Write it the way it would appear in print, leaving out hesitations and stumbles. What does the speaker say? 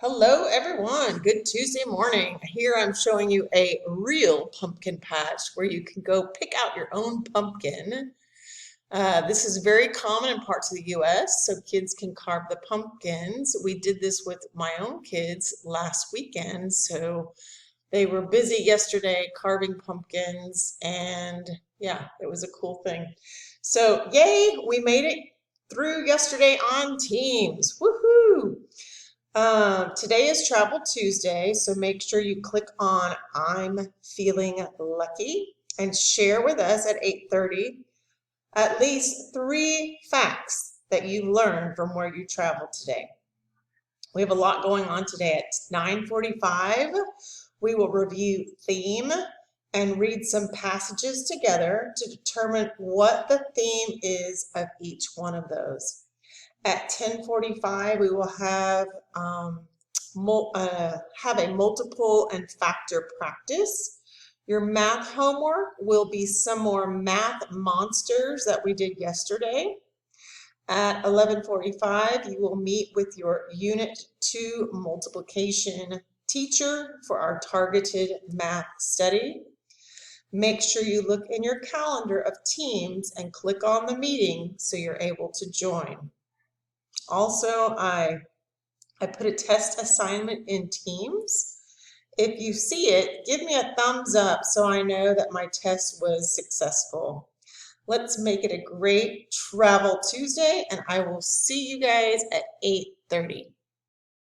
Hello everyone, good Tuesday morning. Here I'm showing you a real pumpkin patch where you can go pick out your own pumpkin. This is very common in parts of the US, so kids can carve the pumpkins. We did this with my own kids last weekend, so they were busy yesterday carving pumpkins, and yeah, it was a cool thing. So yay, we made it through yesterday on Teams. Woohoo! Today is Travel Tuesday, so make sure you click on I'm Feeling Lucky and share with us at 8:30 at least 3 facts that you learned from where you traveled today. We have a lot going on today. At 9:45, we will review theme and read some passages together to determine what the theme is of each one of those. At 10:45, we will have a multiple and factor practice. Your math homework will be some more math monsters that we did yesterday. At 11:45, you will meet with your Unit 2 multiplication teacher for our targeted math study. Make sure you look in your calendar of Teams and click on the meeting so you're able to join. Also, I put a test assignment in Teams. If you see it, give me a thumbs up so I know that my test was successful. Let's make it a great Travel Tuesday, and I will see you guys at 8:30.